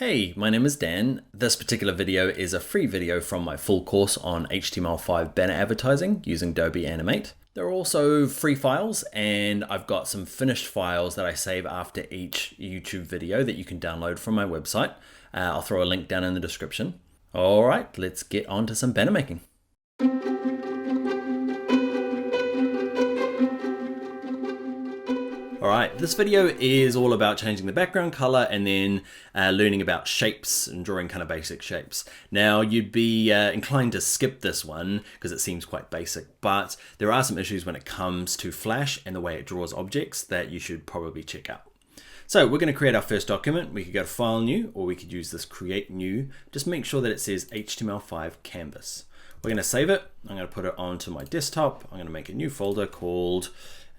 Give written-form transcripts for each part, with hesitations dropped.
Hey, my name is Dan. This particular video is a free video from my full course on HTML5 banner advertising using Adobe Animate. There are also free files, and I've got some finished files that I save after each YouTube video that you can download from my website. I'll throw a link down in the description. All right, let's get on to some banner making. Alright, this video is all about changing the background color and then learning about shapes and drawing kind of basic shapes. Now, you'd be inclined to skip this one because it seems quite basic, but there are some issues when it comes to Flash and the way it draws objects that you should probably check out. So we're going to create our first document. We could go to File New, or we could use this Create New. Just make sure that it says HTML5 Canvas. We're going to save it. I'm going to put it onto my desktop. I'm going to make a new folder called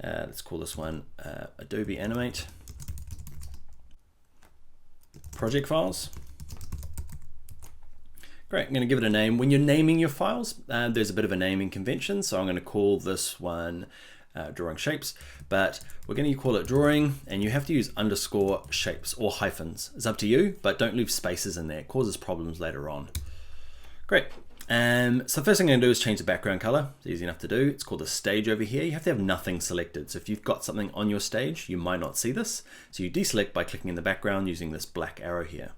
let's call this one Adobe Animate project files. Great, I'm going to give it a name. When you're naming your files, there's a bit of a naming convention. So I'm going to call this one drawing shapes, but we're going to call it drawing, and you have to use underscore shapes or hyphens. It's up to you, but don't leave spaces in there. It causes problems later on. Great. So the first thing I'm going to do is change the background color. It's easy enough to do. It's called a stage over here. You have to have nothing selected. So if you've got something on your stage, you might not see this. So you deselect by clicking in the background using this black arrow here.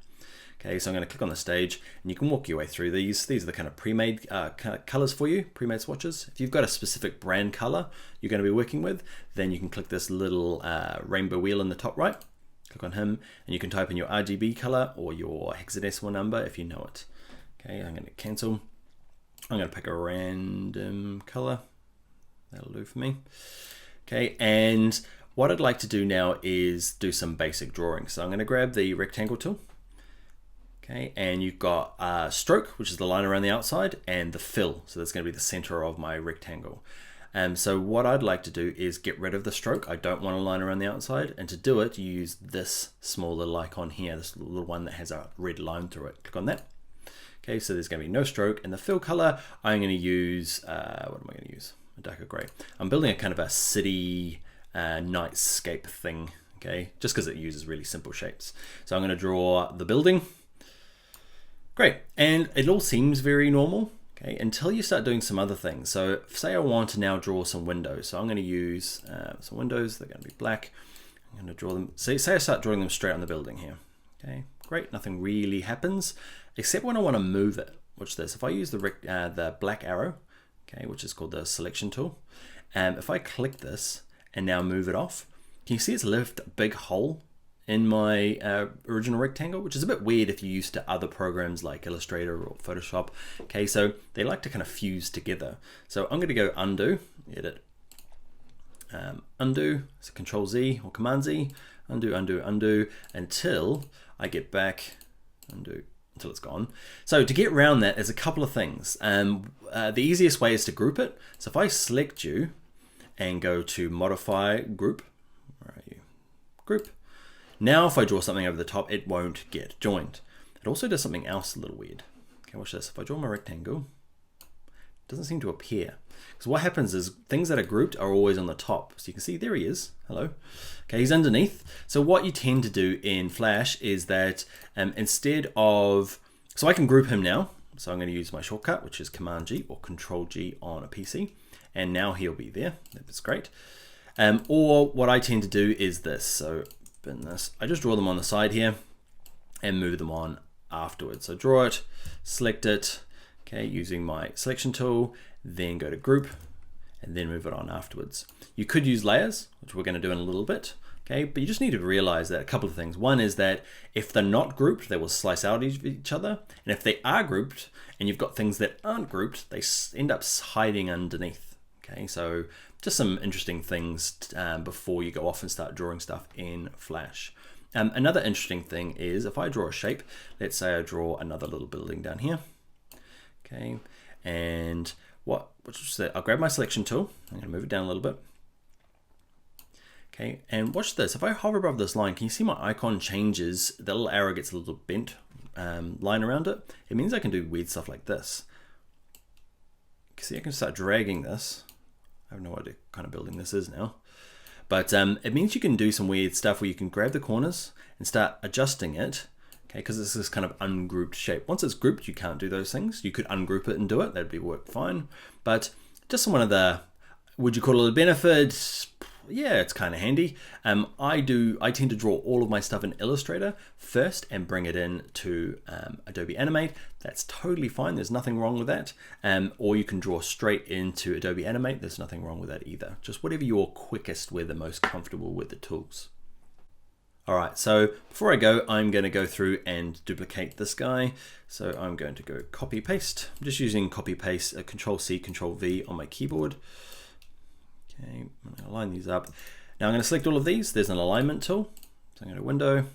Okay, so I'm going to click on the stage, and you can walk your way through these. These are the kind of pre-made kind of colors for you, pre-made swatches. If you've got a specific brand color you're going to be working with, then you can click this little rainbow wheel in the top right. Click on him, and you can type in your RGB color or your hexadecimal number if you know it. Okay, I'm going to cancel. I'm going to pick a random color. That'll do for me. Okay, and what I'd like to do now is do some basic drawing. So I'm going to grab the rectangle tool. Okay, and you've got stroke, which is the line around the outside, and the fill. So that's going to be the center of my rectangle. So what I'd like to do is get rid of the stroke. I don't want a line around the outside. And to do it, you use this small little icon here, this little one that has a red line through it. Click on that. Okay, so there's going to be no stroke, and the fill color I'm going to use, what am I going to use? A darker gray. I'm building a kind of a city nightscape thing, okay, just because it uses really simple shapes. So I'm going to draw the building. Great, and it all seems very normal, okay, until you start doing some other things. So say I want to now draw some windows. So I'm going to use some windows. They're going to be black. I'm going to draw them. Say I start drawing them straight on the building here. Okay, great, nothing really happens. Except when I want to move it. Watch this. If I use the black arrow, okay, which is called the selection tool, if I click this and now move it off, can you see it's left a big hole in my original rectangle, which is a bit weird if you're used to other programs like Illustrator or Photoshop. Okay, so they like to kind of fuse together. So I'm going to go undo, edit, undo, so Control Z or Command Z, undo, undo, undo, until I get back, undo, until it's gone. So to get around that, there's a couple of things. The easiest way is to group it. So if I select you and go to Modify Group, where are you? Group. Now if I draw something over the top, it won't get joined. It also does something else a little weird. Okay, watch this. If I draw my rectangle, it doesn't seem to appear. Because what happens is things that are grouped are always on the top. So you can see there he is. Hello. Okay, he's underneath. So what you tend to do in Flash is that instead of, so I can group him now. So I'm going to use my shortcut, which is Command G or Control G on a PC. And now he'll be there. That's great. Or what I tend to do is this. So in this, I just draw them on the side here and move them on afterwards. So draw it, select it, okay, using my selection tool, then go to group, and then move it on afterwards. You could use layers, which we're going to do in a little bit, okay, but you just need to realize that a couple of things. One is that if they're not grouped, they will slice out each other, and if they are grouped and you've got things that aren't grouped, they end up hiding underneath. Okay, so just some interesting things before you go off and start drawing stuff in Flash. Another interesting thing is if I draw a shape, let's say I draw another little building down here. Okay, and I'll grab my selection tool. I'm going to move it down a little bit. Okay, and watch this. If I hover above this line, can you see my icon changes? The little arrow gets a little bent line around it. It means I can do weird stuff like this. You can see I can start dragging this. I have no idea what kind of building this is now. But it means you can do some weird stuff where you can grab the corners and start adjusting it. okay, because it's this kind of ungrouped shape. Once it's grouped, you can't do those things. You could ungroup it and do it, that'd work fine. But just one of the, would you call it a benefit? Yeah, it's kind of handy. I tend to draw all of my stuff in Illustrator first and bring it in to Adobe Animate. That's totally fine. There's nothing wrong with that. Or you can draw straight into Adobe Animate. There's nothing wrong with that either. Just whatever you're quickest with, the most comfortable with the tools. All right, so before I go, I'm going to go through and duplicate this guy. So I'm going to go copy paste. I'm just using copy paste, Control C, Control V on my keyboard. Okay, I'm going to line these up. Now I'm going to select all of these. There's an alignment tool. So I'm going to Window,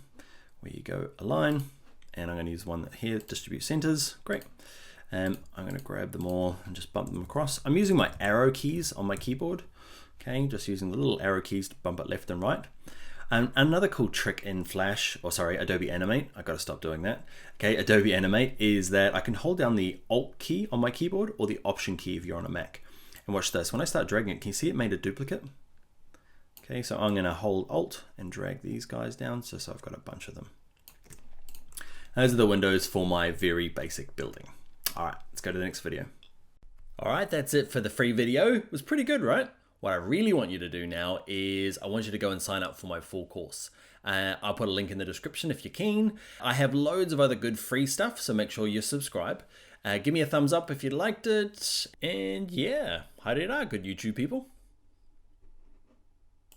where you go Align, and I'm going to use one that here, Distribute Centers. Great. I'm going to grab them all and just bump them across. I'm using my arrow keys on my keyboard. Okay, just using the little arrow keys to bump it left and right. And another cool trick in Adobe Animate, I've got to stop doing that. Okay, Adobe Animate is that I can hold down the Alt key on my keyboard or the Option key if you're on a Mac. And watch this, when I start dragging it, can you see it made a duplicate? Okay, so I'm gonna hold Alt and drag these guys down so I've got a bunch of them. Those are the windows for my very basic building. All right, let's go to the next video. All right, that's it for the free video. It was pretty good, right? What I really want you to do now is I want you to go and sign up for my full course. I'll put a link in the description if you're keen. I have loads of other good free stuff, so make sure you subscribe. Give me a thumbs up if you liked it. And yeah, haere rā, good YouTube people.